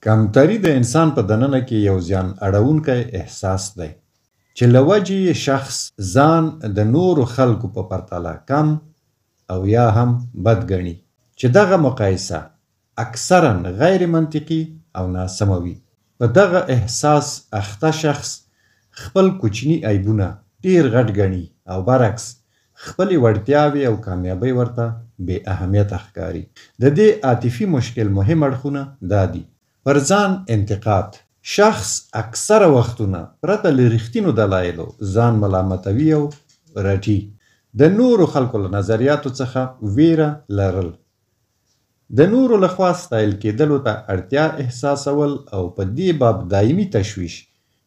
کمتري د انسان په دننه کې یو زیان اړونکی احساس دی چې له وجې شخص ځان د نورو خلکو په پرتله کم او یا هم بد ګڼي چې دغه مقایسه اکثرا غیر منطقي او ناسمه وي. په دغه احساس اخته شخص خپل کوچني عیبونه ډیر غټ ګڼي او برعکس خپلې وړتیاوې او کامیابۍ ورته بې اهمیته ښکاري. د دې عاطفي مشکل مهم اړخونه دا دي: پر ځان انتقاد. شخص اکثره وختونه پرته له رښتینو دلایلو ځان ملامتوي او رټي. د نورو خلکو له نظریاتو څخه ویره لرل. د نورو لخوا ستایل کېدلو ته اړتیا احساسول او په دې باب دایمي تشویش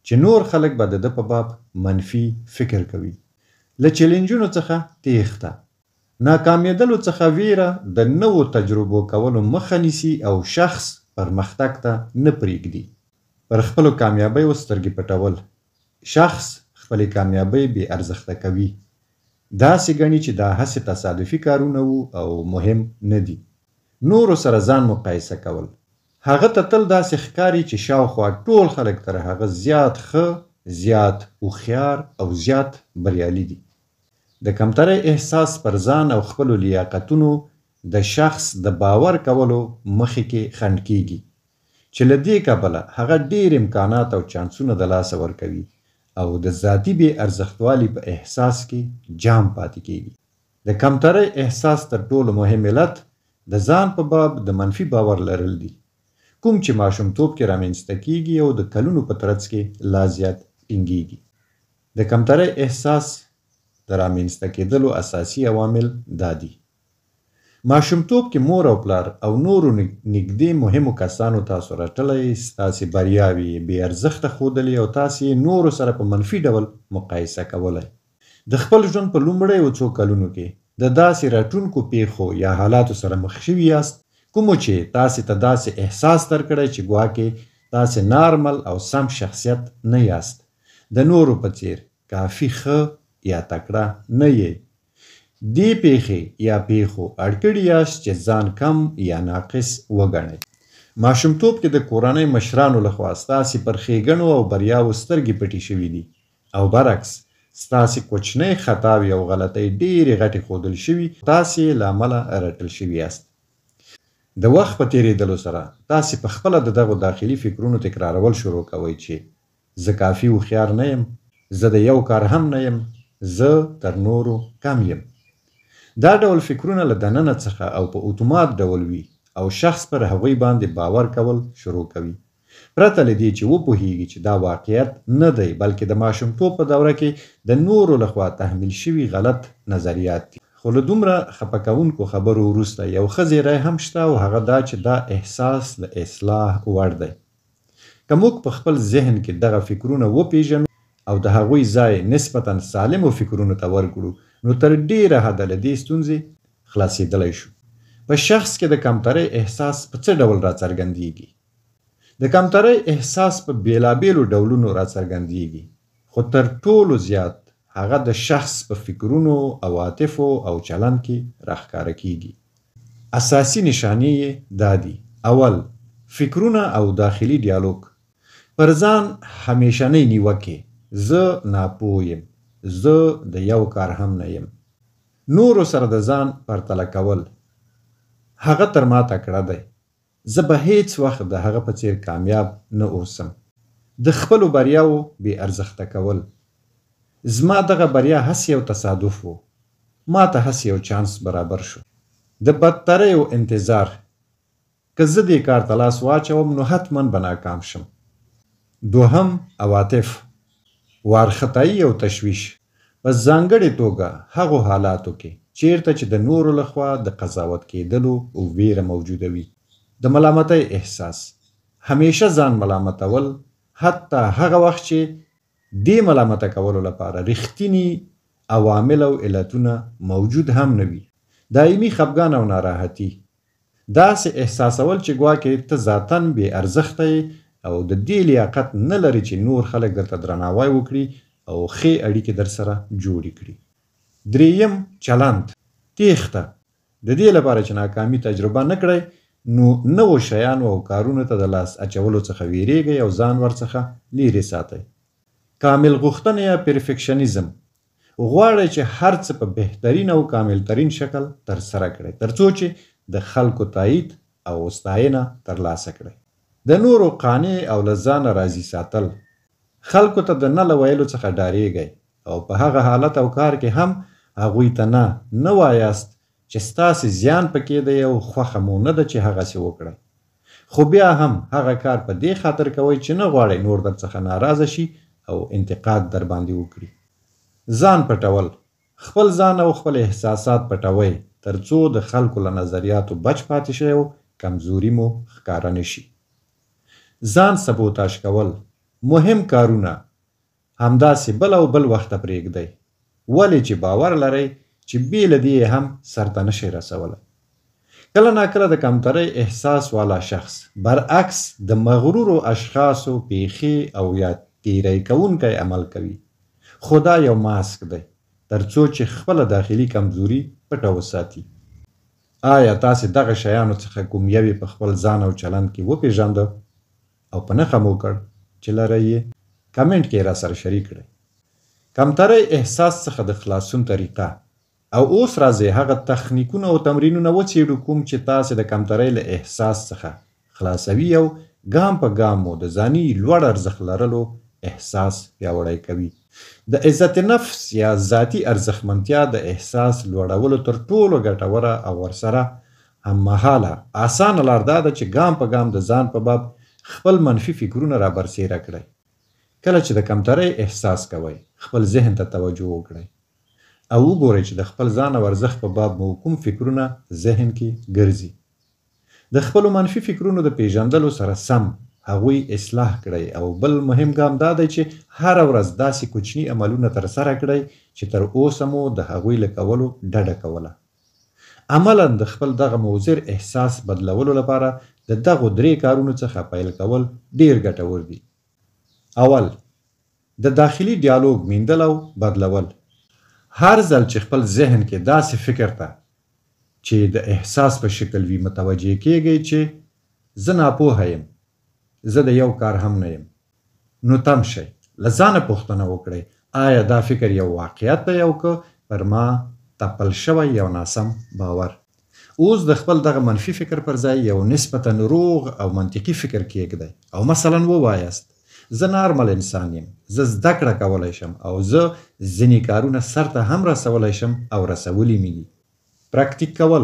چې نور خلک به د ده په باب منفي فکر کوي. له چیلنجونو څخه تیښته. ناکامېدلو څخه ویره د نوو تجربو کولو مخه نیسي او شخص پرمختګ ته نه پرېږدي. پر خپلو کامیابیو سترګې پټول. شخص خپلې کامیابۍ بې ارزښته کوي. داسې ګڼي چې دا هسې تصادفي کارونه وو او مهم نه دي. نورو سره ځان مقایسه کول. هغه ته تل داسې ښکاري چې شاوخوا ټول خلک تر هغه زیات ښه، زیات هوښیار او زیات بریالي دي. د کمترۍ احساس پر ځان او خپلو لیاقتونو د شخص د باور کولو مخې کې خنډ کیږي چې له دې کبله هغه ډیر امکانات او چانسونه د لاسه ورکوي او د ذاتي بې ارزښتوالي په احساس کې جام پاتې کیږي. د کمترۍ احساس تر ټولو مهم علت د ځان په باب د منفي باور لرل دي، کوم چې ماشومتوب کې رامنځته کیږي او د کلونو په ترڅ کې لا زیات ټینګیږي. د کمترۍ احساس د رامنځته کېدلو اساسي عوامل دا دي: ماشومتوب کې مور او پلار او نورو نږدې مهمو کسانو تاسو رټلی، ستاسې بریاوې بې ارزښته ښودلې او تاسې نورو سره په منفي ډول مقایسه کولی. د خپل ژوند په لومړیو څو کلونو کې د داسې رټونکو پیښو یا حالاتو سره مخ شوي یاست کومو چې تاسې ته داسې احساس درکړی چې ګواکې تاسې نارمل او سم شخصیت نه یاست، د نورو په څیر کافي ښه یا تکړه نه یې. دې پیښې یا پیښو اړ کړي یاست چې ځان کم یا ناقص وګڼئ. ماشومتوب کې د کورنۍ مشرانو لخوا ستاسې پر ښېګڼو او بریاوو سترګې پټې شوي دي او برعکس ستاسې کوچنۍ خطاوې او غلطۍ ډېرې غټې ښودل شوي، تاسې له امله رټل شوي یاست. د وخت په تېرېدلو سره تاسې په خپله د دغو داخلي فکرونو تکرارول شروع کوئ چې زه کافي هوښیار نه یم، زه د یو کار هم نه یم، زه تر نورو کم یم. دا ډول فکرونه له دننه څخه او په اتومات ډول وي او شخص پر هغوی باندې باور کول شروع کوي، پرته له دې چې وپوهیږي چې دا واقعیت نه دی بلکې د ماشومتوب په دوره کې د نورو لخوا تحمیل شوي غلط نظریات دي. خو له دومره خفه کوونکو خبرو وروسته یو ښه زیری هم شته او هغه دا چې دا احساس د اصلاح وړ دی. که موږ په خپل ذهن کې دغه فکرونه وپیژنو او د هغوی ځای نسبتا سالمو فکرونو ته ورکړو نو تر ډیره حده له دې ستونزې خلاصېدلی شو. په شخص کې د کمترۍ احساس په څه ډول راڅرګندېږي؟ د کمترۍ احساس په بېلابېلو ډولونو راڅرګندېږي، خو تر ټولو زیات هغه د شخص په فکرونو، عواطفو او چلند کې راښکاره کیږي. اساسي نښانې یې دا دي: اول، فکرونه او داخلي ډیالوګ. پر ځان همیشنۍ نیوکې: زه ناپوه یم، زه د یو کار هم نه یم. نورو سره د ځان پرتله کول: هغه تر ما تکړه دی، زه به هیڅ وخت د هغه په څیر کامیاب نه اوسم. د خپلو بریاوو بې ارزښته کول: زما دغه بریا هسې یو تصادف و، ما ته هسې یو چانس برابر شو. د بدتریو انتظار: که زه دې کار ته لاس واچوم نو حتما به ناکام شم. دوهم، عواطف: وارخطایي او تشویش، په ځانګړې توګه هغو حالاتو کې چیرته چې د نورو لخوا د قضاوت کېدلو او ویره موجوده وي. د ملامتۍ احساس: همیشه ځان ملامتول، حتی هغه وخت چې دې ملامته کولو لپاره رښتینی عوامل او علتونه موجود هم نه وي. دایمي خفګان او ناراحتي: داسې احساسول چې ګواکې ته ذاتاً بې ارزښته یې او د دې لیاقت نه لري چې نور خلک درته درناوی وکړي او ښې اړیکې در سره جوړې کړي. دریم، چلند: تیښته: د دې لپاره چې ناکامي تجربه نه کړئ نو نوو شیانو او کارونو ته د لاس اچولو څخه ویریږئ او ځان ورڅخه لیرې ساتئ. کامل غوښتنه یا پرفیکشنیزم غواړئ چې هر څه په بهترین او کامل ترین شکل ترسره کړئ ترڅو چې د خلکو تایید او ستاینه ترلاسه کړئ. د نورو قانع او له ځانه راضي ساتل خلکو ته د نه له ویلو څخه ډارېږئ او په هغه حالت او کار کې هم هغوی ته نه وایاست چې ستاسې زیان پکې دی او خوښه مو نه ده چې هغسې وکړئ. خو بیا هم هغه کار په دې خاطر کوئ چې نه غواړئ نور درڅخه ناراضه شي او انتقاد در باندې وکړي. ځان پټول خپل ځان او خپل احساسات پټوئ ترڅو د خلکو له نظریاتو بچ پاتې شئ او کمزوري مو ښکاره نه شي. ځان سبوتاژ کول مهم کارونه همداسې بل او بل وخته پرېږدئ ولې چې باور لرئ چې بې له دې هم سرته نشئ رسولی. کله ناکله د کمترۍ احساس والا شخص برعکس د مغرورو اشخاصو پیښې او یا تیری کوونکی عمل کوي. خو دا یو ماسک دی ترڅو چې خپله داخلي کمزوري پټه وساتي. آیا تاسې دغه شیانو څخه کوم یوې په خپل ځان او چلند کې وپېژانده او په نښه مو کړ چې لرئ یې؟ کمنټ کې را سره شریک کړئ. کمترۍ احساس څخه د خلاصون طریقه او اوس راځئ هغه تخنیکونه او تمرینونه وڅېړو کوم چې تاسې د کمترۍ له احساس څخه خلاصوي او ګام په ګام مو د ځاني لوړ ارزښت لرلو احساس پیاوړی کوي. د عزت نفس یا ذاتي ارزښتمنتیا د احساس لوړولو تر ټولو ګټوره او ورسره هممهاله اسانه لار دا ده چې ګام په ګام د ځان په باب خپل منفي فکرونه را برسېره کړئ. کله چې د کمترۍ احساس کوئ خپل ذهن ته توجه وکړئ او وګورئ چې د خپل ځان او ارزښت په باب مو کوم فکرونه ذهن کې ګرځي. د خپلو منفي فکرونو د پیژندلو سره سم هغوی اصلاح کړئ او بل مهم ګام دا دی چې هره ورځ داسې کوچني عملونه ترسره کړئ چې تر اوسه مو د هغوی له کولو ډډه کوله. عملاً د خپل دغه مضر احساس بدلولو لپاره د دغو 3 کارونو څخه پیل کول ډیر ګټور دي. اول، د داخلي ډیالوګ میندل او بدلول. هر ځل چې خپل ذهن کې داسې فکر ته چې د احساس په شکل وي متوجه کېږئ چې زه ناپوهه یم، زه د یو کار هم نه یم، نو تم شئ. له ځانه پوښتنه وکړئ آیا دا فکر یو واقعیت دی او که پر ما تپل شوی یو ناسم باور. اوس د خپل دغه منفي فکر پر ځای یو نسبتا روغ او منطقي فکر کېږدئ او مثلا ووایاست زه نارمل انسان یم، زه زده کړه کولی شم او زه ځینې کارونه سرته هم رسولی شم او رسولی مې دي. پراکتیک کول.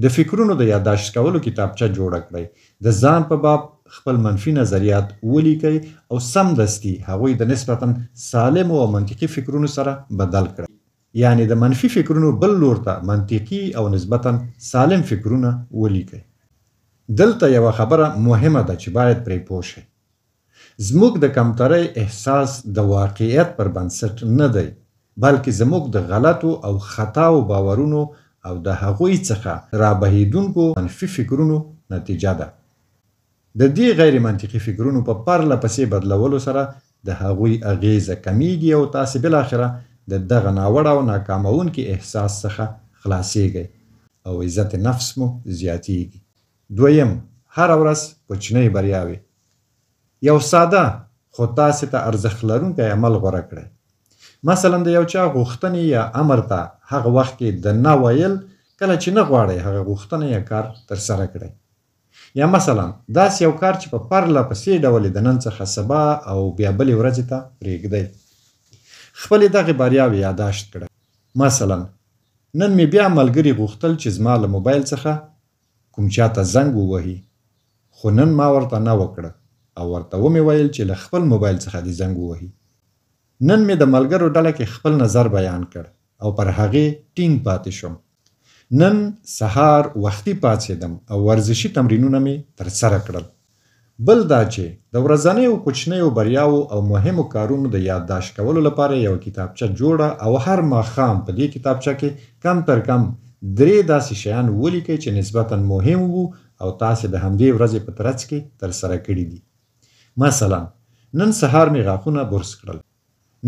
د فکرونو د یادداشت کولو کتابچه جوړه کړئ. د ځان په باب خپل منفي نظریات ولیکئ او سمدستي هغوی د نسبتا سالمو او منطقي فکرونو سره بدل کړئ. یعنی د منفي فکرونو بل لور ته منطقي او نسبتا سالم فکرونه ولیکئ. دلته یوه خبره مهمه ده چې باید پرې پوه شئ. زموږ د کمترۍ احساس د واقعیت پر بنسټ نه دی، بلکې زموږ د غلطو او خطاو باورونو او د هغوی څخه رابهیدونکو منفي فکرونو نتیجه ده. د دې غیر منطقي فکرونو په پرله پسې بدلولو سره د هغوی اغیزه کمیږي او تاسې بالاخره د دغه ناوړه او ناکامونکي احساس څخه خلاصیږئ او عزت نفس مو زیاتیږي. دویم، هره ورځ کوچنۍ بریاوې. یو ساده خو تاسې ته ارزښت لرونکی عمل غوره کړئ. مثلا د یو چا غوښتنې یا امر ته هغه وخت کې د نه ویل کله چې نه غواړئ هغه غوښتنه یا کار ترسره کړئ. یا مثلا داسې یو کار چې په پرله پسې ډول د نن څخه سبا او بیا بلې ورځې ته پرېږدئ. خپلې دغې بریاوې یادداشت کړئ. مثلا نن مې بیا ملګري غوښتل چې زما له موبایل څخه کوم چا ته زنګ ووهي، خو نن ما ورته نه وکړه او ورته ومې ویل چې له خپل موبایل څخه دې زنګ ووهي. نن مې د ملګرو ډله کې خپل نظر بیان کړ او پر هغې ټینګ پاتې شوم. نن سهار وختي پاڅېدم او ورزشي تمرینونه مې ترسره کړل. بل دا چې د ورځنیو کوچنیو بریاوو او مهمو کارونو د یادداشت کولو لپاره یو کتابچه جوړه او هر ماښام په دې کتابچه کې کم تر کم 3 داسې شیان ولیکئ چې نسبتا مهم وو او تاسې د همدې ورځې په ترڅ کې ترسره کړي دي. مثلا نن سهار مې غاښونه برس کړل.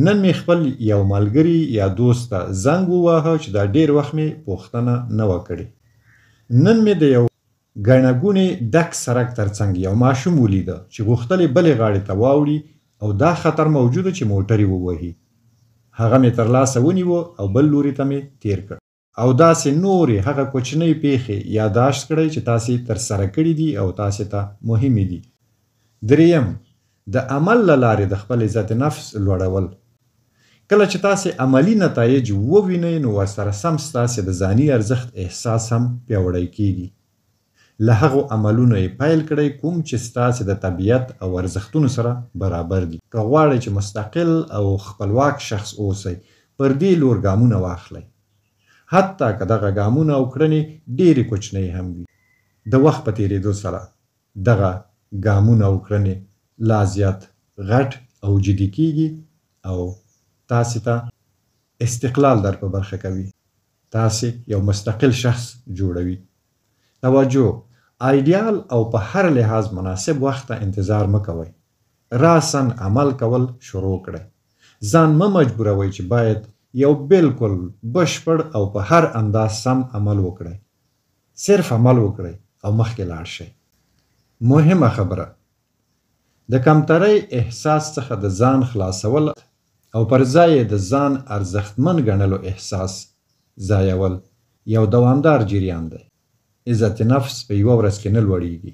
نن مې خپل یو ملګري یا دوست ته زنګ وواهه چې دا ډیر وخت مې پوښتنه نه وه کړې. نن مې د یو ګڼه ګوڼې ډک سړک ترڅنګ یو ماشوم ولیده چې غوښتل یې بلې غاړې ته واوړي او دا خطر موجوده چې موټر یې ووهي. هغه مې ترلاسه ونیوه او بل لوري ته مې تیر کړ او داسې نورې هغه کوچنۍ پیښې یاداشت کړئ چې تاسې ترسره کړي دي او تاسې ته مهمې دي. دریم، د عمل له لارې د خپل عزت نفس لوړول. کله چې تاسې عملی نتایج ووینئ نو ورسره سم ستاسې د ځاني ارزښت احساس هم پیاوړی کیږي. له هغو عملونو یې پیل کړئ کوم چې ستاسې د طبیعت او ارزښتونو سره برابر دي. که غواړئ چې مستقل او خپلواک شخص اوسئ پر دې لور ګامونه واخلئ. حتی که دغه ګامونه او کړنې ډېرې کوچنۍ هم وي. د وخت په تېرېدو سره دغه ګامونه او کړنې لا زیات غټ او جدي کیږي او تاسې ته استقلال در په برخه کوي. تاسې یو مستقل شخص جوړوي. توجه، ایډیال او په هر لحاظ مناسب وخت ته انتظار مه کوئ. راساً عمل کول شروع کړئ. ځان مه مجبوروئ چې باید یو بالکل بشپړ او په هر انداز سم عمل وکړئ. صرف عمل وکړئ او مخکې لاړ شئ. مهمه خبره، د کمترۍ احساس څخه د ځان خلاصول او پر ځای د ځان ارزښتمن ګڼلو احساس ځایول یو دوامدار جریان دی. عزت نفس په یوه ورځ کې نه لوړیږي،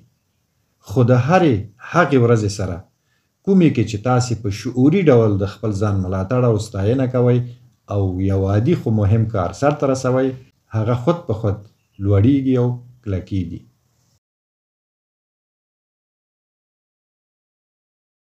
خو د هرې هغې ورځې سره کومې کې چې تاسې په شعوري ډول د خپل ځان ملاتړ او ستاینه کوئ او یو عادي خو مهم کار سرته رسوئ، هغه خود په خود لوړیږي او کلکیږي.